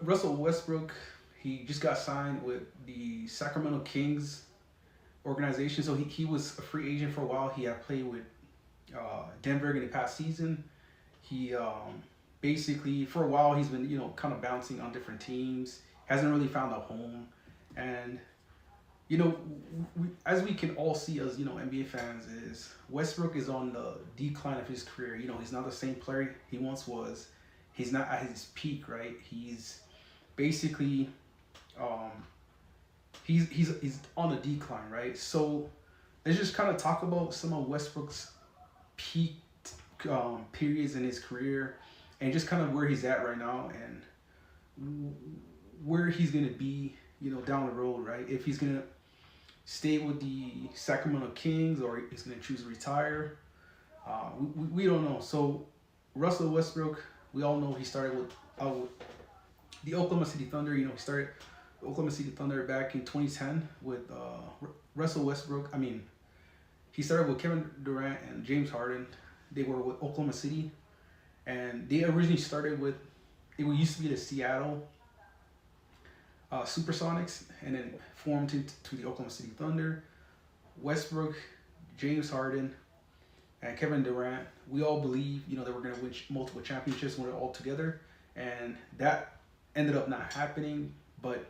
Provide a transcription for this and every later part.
Russell Westbrook, he just got signed with the Sacramento Kings organization. So he was a free agent for a while. He had played with Denver in the past season. He basically, for a while, he's been, kind of bouncing on different teams. Hasn't really found a home. And, as we can all see as, NBA fans, is Westbrook is on the decline of his career. He's not the same player he once was. He's not at his peak, right? He's basically, he's on a decline, right? So let's just kind of talk about some of Westbrook's peak periods in his career, and just kind of where he's at right now, and where he's gonna be, down the road, right? If he's gonna stay with the Sacramento Kings or he's gonna choose to retire, we don't know. So Russell Westbrook, we all know he started with the Oklahoma City Thunder. He started Oklahoma City Thunder back in 2010 with Russell Westbrook. He started with Kevin Durant and James Harden. They were with Oklahoma City, and they originally started with, it used to be the Seattle Supersonics, and then formed into the Oklahoma City Thunder. Westbrook, James Harden, and Kevin Durant, we all believe, they were going to win multiple championships when they're all together, and that ended up not happening. But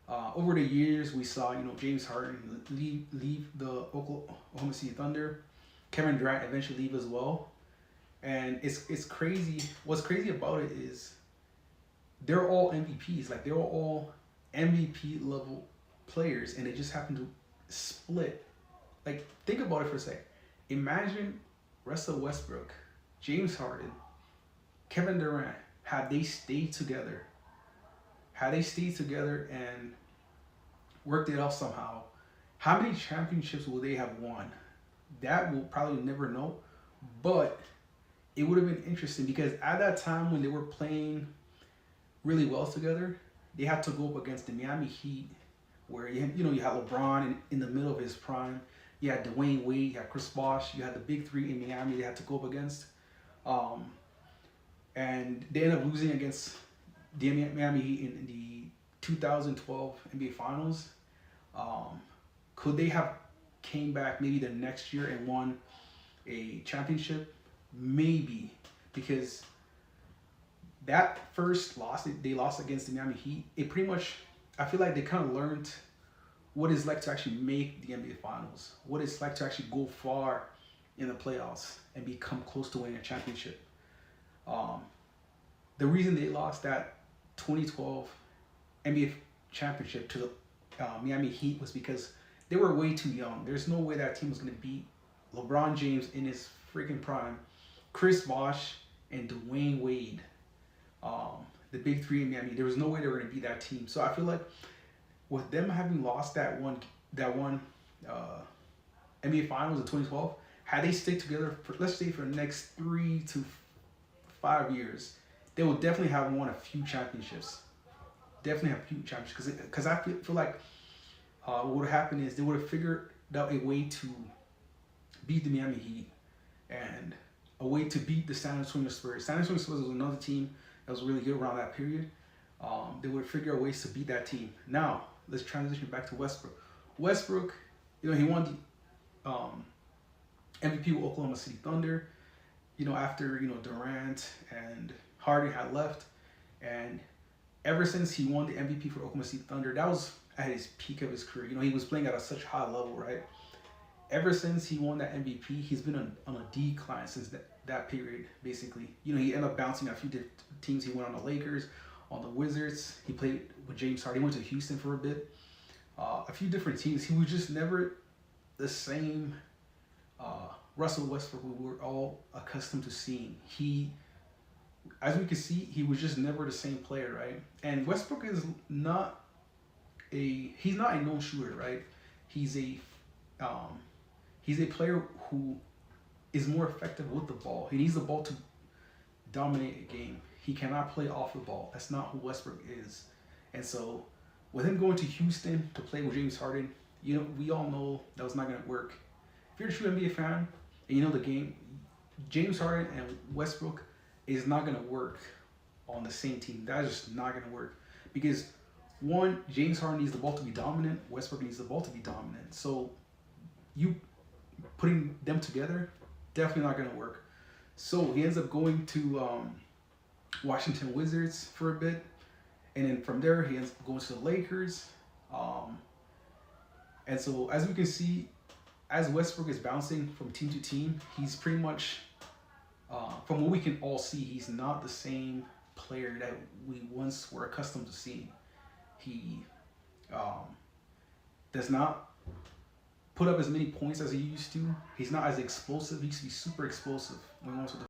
over the years, we saw, James Harden leave the Oklahoma City Thunder. Kevin Durant eventually leave as well. And it's crazy. What's crazy about it is they're all MVPs. Like, they're all MVP level players, and they just happen to split. Like, think about it for a sec. Imagine Russell Westbrook, James Harden, Kevin Durant, had they stayed together and worked it out somehow, how many championships will they have won? That we'll probably never know, but it would have been interesting, because at that time when they were playing really well together, they had to go up against the Miami Heat, where you had LeBron in the middle of his prime. You had Dwayne Wade, you had Chris Bosh, you had the big three in Miami they had to go up against. And they ended up losing against the Miami Heat in the 2012 NBA Finals. Could they have came back maybe the next year and won a championship? Maybe, because that first loss they lost against the Miami Heat, it pretty much, I feel like they kind of learned what it's like to actually make the NBA Finals, what it's like to actually go far in the playoffs and become close to winning a championship. The reason they lost that 2012 NBA championship to the Miami Heat was because they were way too young. There's no way that team was going to beat LeBron James in his freaking prime, Chris Bosh, and Dwayne Wade, the big three in Miami. There was no way they were going to beat that team. So I feel like with them having lost that one NBA Finals in 2012, had they stayed together for, let's say, for the next 3 to 5 years, they will definitely have won a few championships. Because I feel like what would have happened is they would have figured out a way to beat the Miami Heat and a way to beat the San Antonio Spurs. San Antonio Spurs was another team that was really good around that period. They would figure out ways to beat that team. Now, let's transition back to Westbrook. Westbrook, he won the MVP with Oklahoma City Thunder, after, Durant and Harden had left. And ever since he won the MVP for Oklahoma City Thunder, that was at his peak of his career. He was playing at a such high level, right? Ever since he won that MVP, he's been on a decline since that period, basically. He ended up bouncing a few different teams. He went on the Lakers, on the Wizards. He played with James Harden. He went to Houston for a bit. A few different teams. He was just never the same Russell Westbrook we were all accustomed to seeing. As we can see, he was just never the same player, right? And Westbrook is not he's not a no-shooter, right? He's a player who is more effective with the ball. He needs the ball to dominate a game. He cannot play off the ball. That's not who Westbrook is. And so with him going to Houston to play with James Harden, we all know that was not going to work. If you're a true NBA fan and you know the game, James Harden and Westbrook is not going to work on the same team. That's just not gonna work because one, James Harden needs the ball to be dominant. Westbrook needs the ball to be dominant. So you putting them together, definitely not gonna work. So he ends up going to Washington Wizards for a bit, and then from there he ends up going to the Lakers. Um, and so as we can see, as Westbrook is bouncing from team to team, he's pretty much, from what we can all see, he's not the same player that we once were accustomed to seeing. He does not put up as many points as he used to. He's not as explosive. He used to be super explosive when he was with the